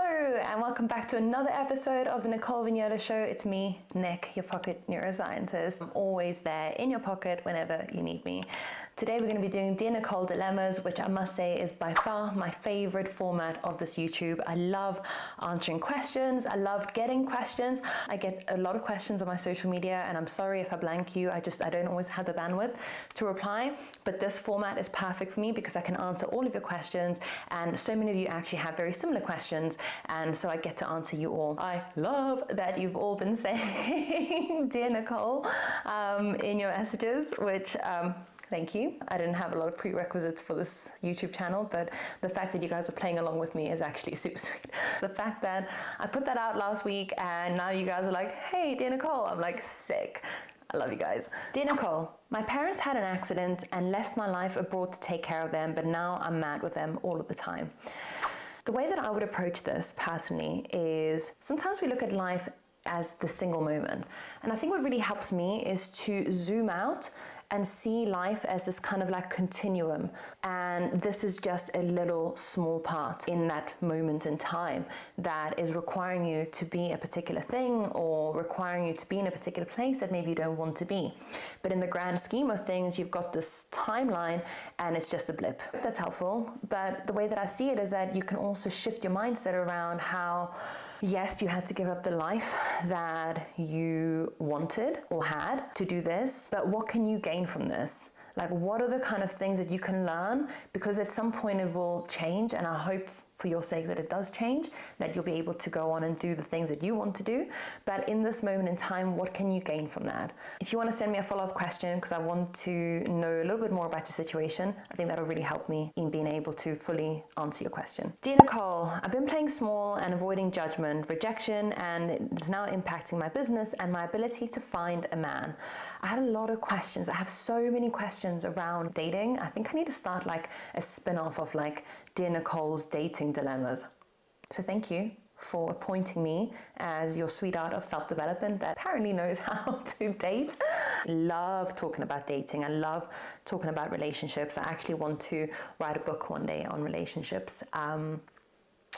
Hello, and welcome back to another episode of the Nicole Show. It's me, Nick, your pocket neuroscientist. I'm always there in your pocket whenever you need me. Today we're going to be doing Dear Nicole Dilemmas, which I must say is by far my favorite format of this YouTube. I love answering questions. I love getting questions. I get a lot of questions on my social media, and I'm sorry if I blank you. I don't always have the bandwidth to reply, but this format is perfect for me because I can answer all of your questions, and so many of you actually have very similar questions, and so I get to answer you all. I love that you've all been saying Dear Nicole in your messages, which thank you. I didn't have a lot of prerequisites for this YouTube channel, but the fact that you guys are playing along with me is actually super sweet. The fact that I put that out last week and now you guys are like, hey, Dear Nicole, I'm like, sick. I love you guys. Dear Nicole, my parents had an accident and left my life abroad to take care of them, but now I'm mad with them all of the time. The way that I would approach this personally is sometimes we look at life as the single moment. And I think what really helps me is to zoom out and see life as this kind of like continuum. And this is just a little small part in that moment in time that is requiring you to be a particular thing or requiring you to be in a particular place that maybe you don't want to be. But in the grand scheme of things, you've got this timeline and it's just a blip. That's helpful. But the way that I see it is that you can also shift your mindset around how, yes, you had to give up the life that you wanted or had to do this, but what can you gain from this? Like, what are the kind of things that you can learn? Because at some point it will change, and I hope for your sake that it does change, that you'll be able to go on and do the things that you want to do. But in this moment in time, what can you gain from that? If you want to send me a follow-up question, because I want to know a little bit more about your situation, I think that'll really help me in being able to fully answer your question. Dear Nicole, I've been playing small and avoiding judgment, rejection, and it's now impacting my business and my ability to find a man. I had a lot of questions. I have so many questions around dating. I think I need to start like a spin-off of like Dear Nicole's dating dilemmas. So thank you for appointing me as your sweetheart of self-development that apparently knows how to date. Love talking about dating. I love talking about relationships. I actually want to write a book one day on relationships.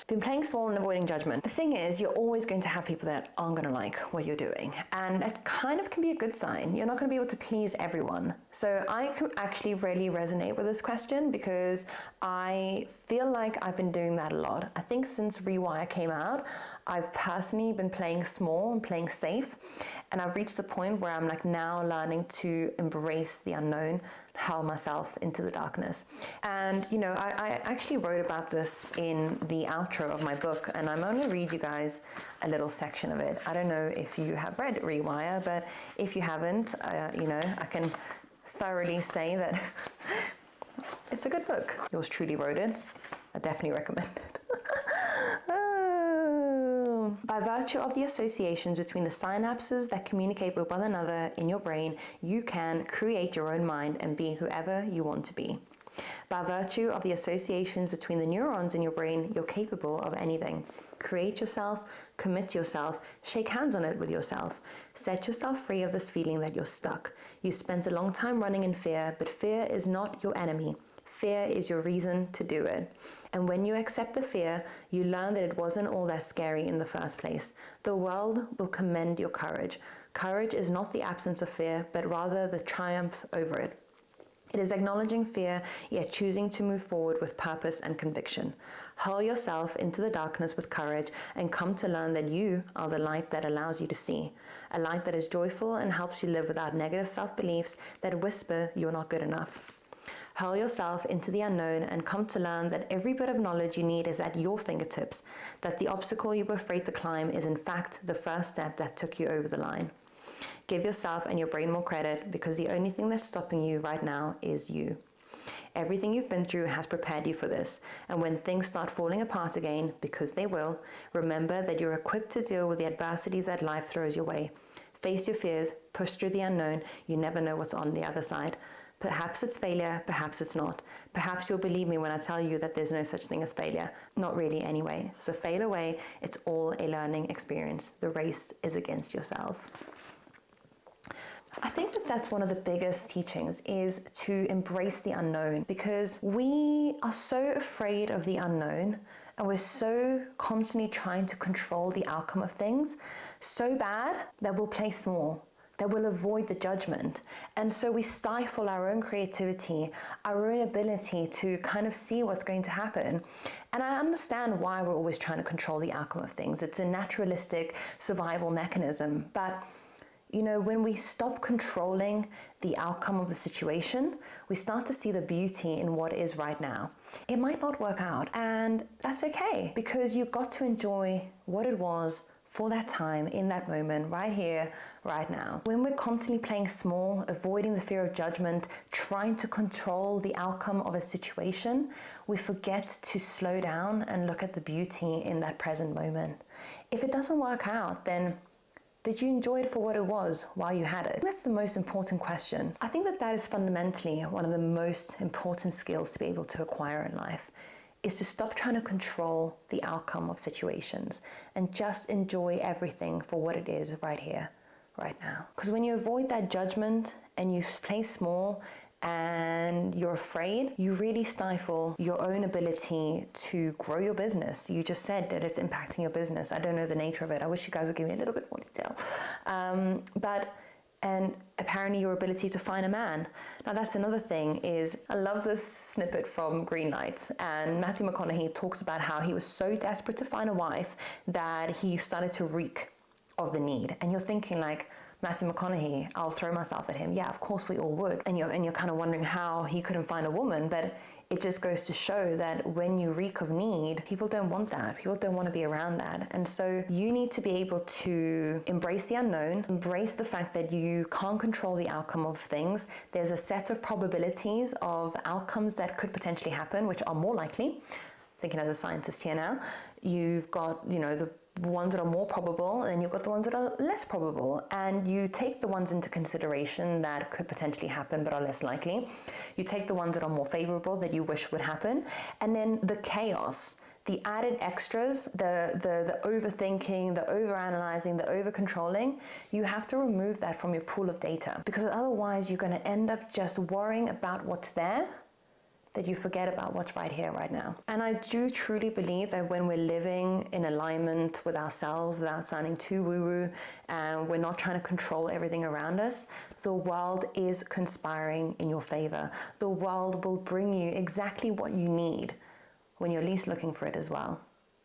Been playing small and avoiding judgment. The thing is, you're always going to have people that aren't going to like what you're doing. And that kind of can be a good sign. You're not going to be able to please everyone. So I can actually really resonate with this question because I feel like I've been doing that a lot. I think since Rewire came out, I've personally been playing small and playing safe. And I've reached the point where I'm like now learning to embrace the unknown, hurl myself into the darkness. And you know, I actually wrote about this in the outro of my book, and I'm only read you guys a little section of it. I don't know if you have read Rewire, but if you haven't, you know, I can thoroughly say that it's a good book. Yours truly wrote it. I definitely recommend it. By virtue of the associations between the synapses that communicate with one another in your brain, you can create your own mind and be whoever you want to be. By virtue of the associations between the neurons in your brain, you're capable of anything. Create yourself, commit yourself, shake hands on it with yourself. Set yourself free of this feeling that you're stuck. You spent a long time running in fear, but fear is not your enemy. Fear is your reason to do it. And when you accept the fear, you learn that it wasn't all that scary in the first place. The world will commend your courage. Courage is not the absence of fear, but rather the triumph over it. It is acknowledging fear, yet choosing to move forward with purpose and conviction. Hurl yourself into the darkness with courage and come to learn that you are the light that allows you to see. A light that is joyful and helps you live without negative self-beliefs that whisper you're not good enough. Hurl yourself into the unknown and come to learn that every bit of knowledge you need is at your fingertips, that the obstacle you were afraid to climb is in fact the first step that took you over the line. Give yourself and your brain more credit because the only thing that's stopping you right now is you. Everything you've been through has prepared you for this, and when things start falling apart again, because they will, remember that you're equipped to deal with the adversities that life throws your way. Face your fears, push through the unknown, you never know what's on the other side. Perhaps it's failure, perhaps it's not. Perhaps you'll believe me when I tell you that there's no such thing as failure. Not really anyway. So fail away, it's all a learning experience. The race is against yourself. I think that that's one of the biggest teachings, is to embrace the unknown, because we are so afraid of the unknown And we're so constantly trying to control the outcome of things so bad that we'll play small, that we'll avoid the judgment. And so we stifle our own creativity, our own ability to kind of see what's going to happen. And I understand why we're always trying to control the outcome of things. It's a naturalistic survival mechanism. But you know, when we stop controlling the outcome of the situation, we start to see the beauty in what is right now. It might not work out, and that's okay, because you've got to enjoy what it was for that time, in that moment, right here, right now. When we're constantly playing small, avoiding the fear of judgment, trying to control the outcome of a situation, we forget to slow down and look at the beauty in that present moment. If it doesn't work out, then did you enjoy it for what it was while you had it? That's the most important question. I think that is fundamentally one of the most important skills to be able to acquire in life, is to stop trying to control the outcome of situations and just enjoy everything for what it is right here, right now. Because when you avoid that judgment and you play small and you're afraid, you really stifle your own ability to grow your business. You just said that it's impacting your business. I don't know the nature of it. I wish you guys would give me a little bit more detail. And apparently your ability to find a man. Now that's another thing, is I love this snippet from Green Knight, and Matthew McConaughey talks about how he was so desperate to find a wife that he started to reek of the need. And you're thinking like, Matthew McConaughey, I'll throw myself at him. Yeah, of course we all would. And you're kind of wondering how he couldn't find a woman, but it just goes to show that when you reek of need, people don't want that. People don't want to be around that. And so you need to be able to embrace the unknown, embrace the fact that you can't control the outcome of things. There's a set of probabilities of outcomes that could potentially happen, which are more likely. Thinking as a scientist here now, you've got, you know, the ones that are more probable, and you've got the ones that are less probable, and you take the ones into consideration that could potentially happen but are less likely. You take the ones that are more favorable that you wish would happen, and then the chaos, the added extras, the overthinking, the overanalyzing, the over-controlling, you have to remove that from your pool of data, because otherwise you're going to end up just worrying about what's there, that you forget about what's right here, right now. And I do truly believe that when we're living in alignment with ourselves, without sounding too woo-woo, and we're not trying to control everything around us, the world is conspiring in your favor. The world will bring you exactly what you need when you're least looking for it as well.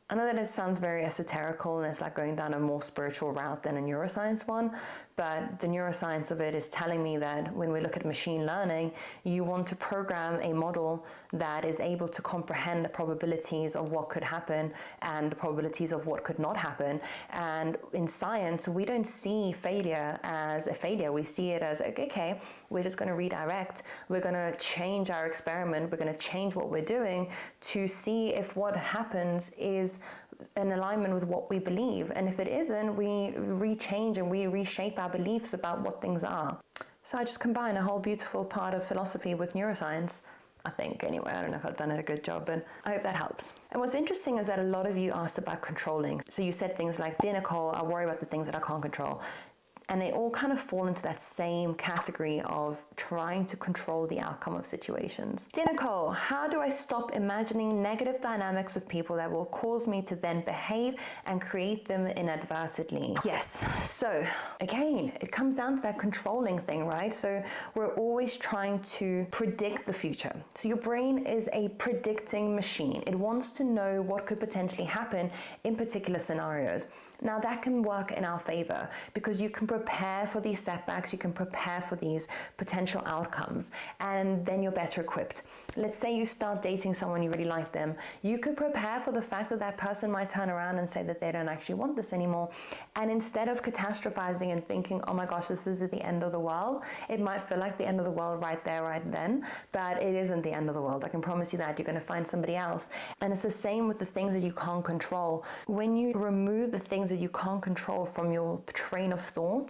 I know that it sounds very esoterical and it's like going down a more spiritual route than a neuroscience one, but the neuroscience of it is telling me that when we look at machine learning, you want to program a model that is able to comprehend the probabilities of what could happen and the probabilities of what could not happen. And in science, we don't see failure as a failure. We see it as, okay, we're just going to redirect. We're going to change our experiment. We're going to change what we're doing to see if what happens is in alignment with what we believe. And if it isn't, we rechange and we reshape our beliefs about what things are. So I just combine a whole beautiful part of philosophy with neuroscience, I think. Anyway, I don't know if I've done it a good job, but I hope that helps. And what's interesting is that a lot of you asked about controlling. So you said things like, Dear Nicole, I worry about the things that I can't control. And they all kind of fall into that same category of trying to control the outcome of situations. Dear Nicole, how do I stop imagining negative dynamics with people that will cause me to then behave and create them inadvertently? Yes, so again, it comes down to that controlling thing, right? So we're always trying to predict the future. So your brain is a predicting machine. It wants to know what could potentially happen in particular scenarios. Now that can work in our favor because you can prepare for these setbacks, you can prepare for these potential outcomes, and then you're better equipped. Let's say you start dating someone, you really like them. You could prepare for the fact that that person might turn around and say that they don't actually want this anymore. And instead of catastrophizing and thinking, oh my gosh, this is the end of the world, it might feel like the end of the world right there, right then, but it isn't the end of the world. I can promise you that. You're going to find somebody else. And it's the same with the things that you can't control. When you remove the things that you can't control from your train of thought,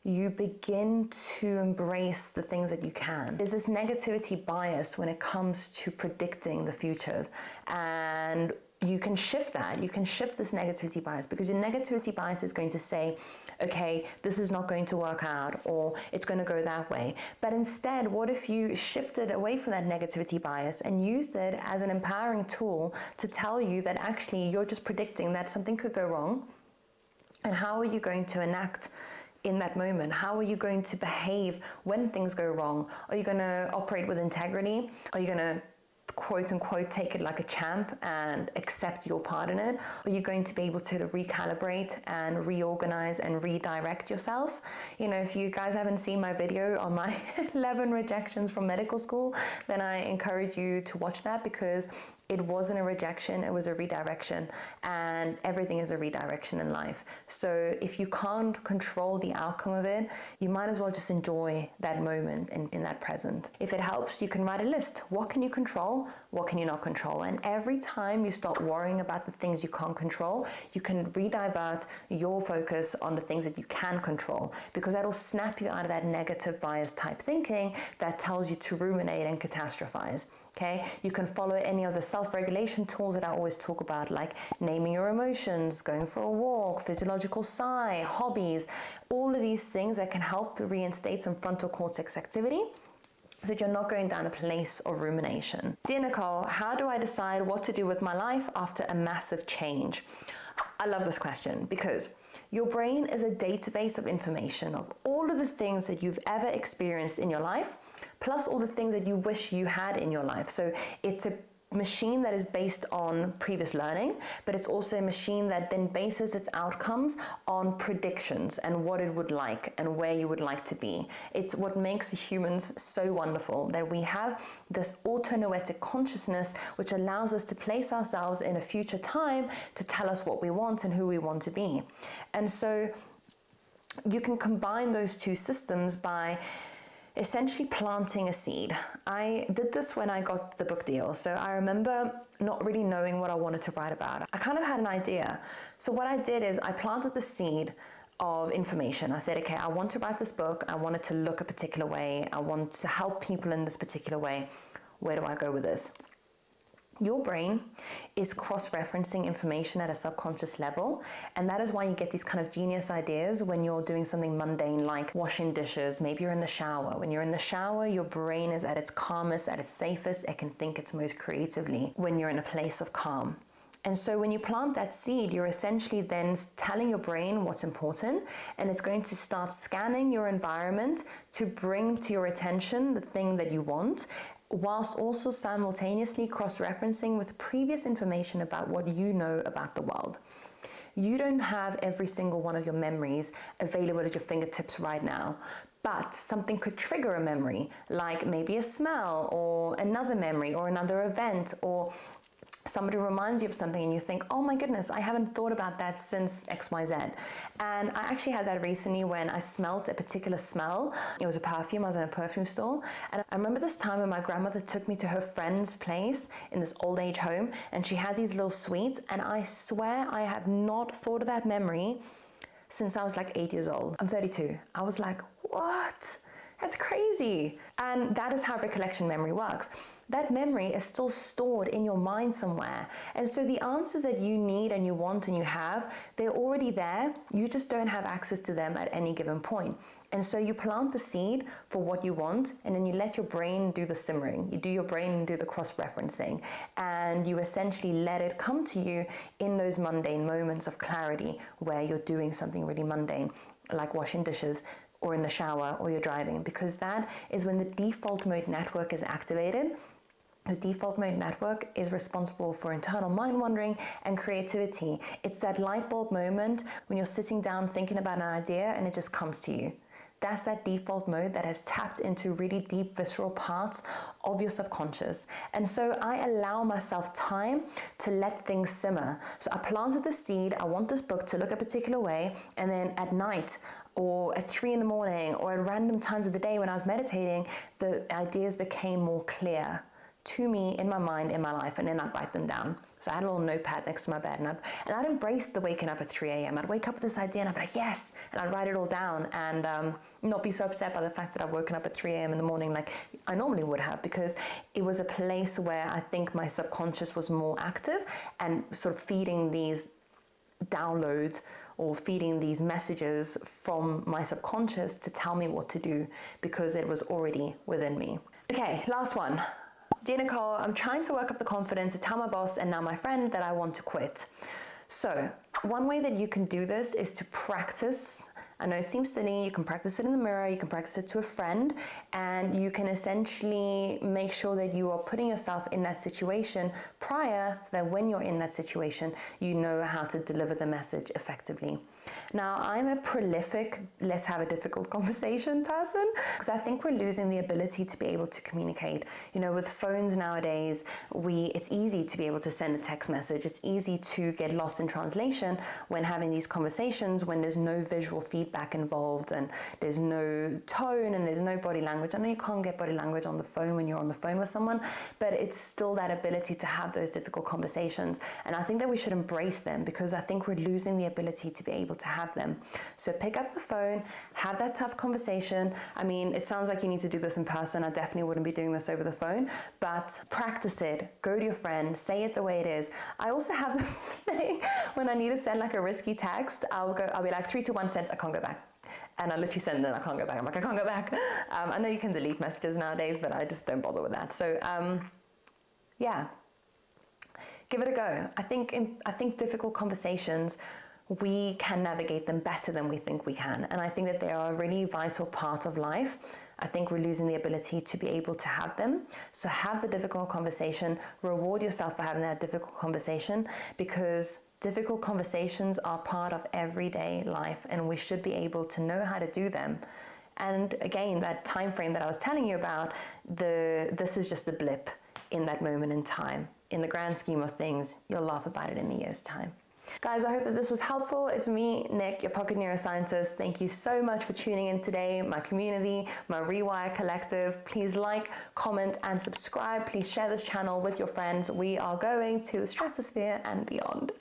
you begin to embrace the things that you can. There's this negativity bias when it comes to predicting the future, and you can shift that. You can shift this negativity bias, because your negativity bias is going to say, okay, this is not going to work out, or it's going to go that way. But instead, what if you shifted away from that negativity bias and used it as an empowering tool to tell you that actually you're just predicting that something could go wrong, and how are you going to enact in that moment? How are you going to behave when things go wrong? Are you going to operate with integrity? Are you going to quote unquote take it like a champ and accept your part in it? Are you going to be able to recalibrate and reorganize and redirect yourself? You know, if you guys haven't seen my video on my 11 rejections from medical school, then I encourage you to watch that, because it wasn't a rejection, it was a redirection, and everything is a redirection in life. So if you can't control the outcome of it, you might as well just enjoy that moment in that present. If it helps, you can write a list. What can you control? What can you not control? And every time you stop worrying about the things you can't control, you can redivert your focus on the things that you can control, because that'll snap you out of that negative bias type thinking that tells you to ruminate and catastrophize. Okay, you can follow any of the self-regulation tools that I always talk about, like naming your emotions, going for a walk, physiological sigh, hobbies, all of these things that can help reinstate some frontal cortex activity, so that you're not going down a place of rumination. Dear Nicole, how do I decide what to do with my life after a massive change? I love this question, because your brain is a database of information of all of the things that you've ever experienced in your life, plus all the things that you wish you had in your life. So it's a machine that is based on previous learning, but it's also a machine that then bases its outcomes on predictions and what it would like and where you would like to be. It's what makes humans so wonderful, that we have this autonoetic consciousness which allows us to place ourselves in a future time to tell us what we want and who we want to be. And so you can combine those two systems by essentially planting a seed. I did this when I got the book deal. So I remember not really knowing what I wanted to write about. I kind of had an idea. So what I did is I planted the seed of information. I said, okay, I want to write this book. I want it to look a particular way. I want to help people in this particular way. Where do I go with this? Your brain is cross-referencing information at a subconscious level, and that is why you get these kind of genius ideas when you're doing something mundane like washing dishes. Maybe you're in the shower. When you're in the shower, your brain is at its calmest, at its safest. It can think its most creatively when you're in a place of calm. And so when you plant that seed, you're essentially then telling your brain what's important, and it's going to start scanning your environment to bring to your attention the thing that you want, whilst also simultaneously cross-referencing with previous information about what you know about the world. You don't have every single one of your memories available at your fingertips right now, but something could trigger a memory, like maybe a smell or another memory or another event, or somebody reminds you of something and you think, oh my goodness, I haven't thought about that since XYZ. And I actually had that recently when I smelled a particular smell. It was a perfume. I was in a perfume store. And I remember this time when my grandmother took me to her friend's place in this old age home, and she had these little sweets. And I swear I have not thought of that memory since I was like 8 years old. I'm 32. I was like, what? That's crazy. And that is how recollection memory works. That memory is still stored in your mind somewhere. And so the answers that you need and you want and you have, they're already there. You just don't have access to them at any given point. And so you plant the seed for what you want, and then you let your brain do the simmering. You do your brain do the cross-referencing, and you essentially let it come to you in those mundane moments of clarity where you're doing something really mundane, like washing dishes, or in the shower, or you're driving, because that is when the default mode network is activated. The default mode network is responsible for internal mind wandering and creativity. It's that light bulb moment when you're sitting down thinking about an idea and it just comes to you. That's that default mode that has tapped into really deep visceral parts of your subconscious. And so I allow myself time to let things simmer. So I planted the seed, I want this book to look a particular way, and then at night, or at 3 a.m, or at random times of the day when I was meditating, the ideas became more clear to me in my mind, in my life, and then I'd write them down. So I had a little notepad next to my bed, and I'd embrace the waking up at 3 a.m. I'd wake up with this idea and I'd be like, yes, and I'd write it all down, and not be so upset by the fact that I've woken up at 3 a.m. in the morning like I normally would have, because it was a place where I think my subconscious was more active and sort of feeding these downloads or feeding these messages from my subconscious to tell me what to do, because it was already within me. Okay, last one. Dear Nicole, I'm trying to work up the confidence to tell my boss and now my friend that I want to quit. So one way that you can do this is to practice. I know it seems silly, you can practice it in the mirror, you can practice it to a friend, and you can essentially make sure that you are putting yourself in that situation prior, so that when you're in that situation, you know how to deliver the message effectively. Now, I'm a prolific, let's have a difficult conversation person, because I think we're losing the ability to be able to communicate. You know, with phones nowadays, it's easy to be able to send a text message. It's easy to get lost in translation when having these conversations, when there's no visual feedback involved and there's no tone and there's no body language. I know you can't get body language on the phone when you're on the phone with someone, but it's still that ability to have those difficult conversations. And I think that we should embrace them, because I think we're losing the ability to be able to have them. So pick up the phone, have that tough conversation. I mean, it sounds like you need to do this in person. I definitely wouldn't be doing this over the phone, but practice it. Go to your friend, say it the way it is. I also have this thing when I need to send like a risky text, I'll be like 3, 2, 1, send, I can't go back. And I literally send it and I can't go back. I'm like, I can't go back. I know you can delete messages nowadays, but I just don't bother with that. So yeah, give it a go. I think difficult conversations, we can navigate them better than we think we can. And I think that they are a really vital part of life. I think we're losing the ability to be able to have them. So have the difficult conversation, reward yourself for having that difficult conversation, because difficult conversations are part of everyday life and we should be able to know how to do them. And again, that time frame that I was telling you about, this is just a blip in that moment in time. In the grand scheme of things, you'll laugh about it in a year's time. Guys, I hope that this was helpful. It's me, Nick, your pocket neuroscientist. Thank you so much for tuning in today, my community, my Rewire Collective. Please like, comment, and subscribe. Please share this channel with your friends. We are going to the stratosphere and beyond.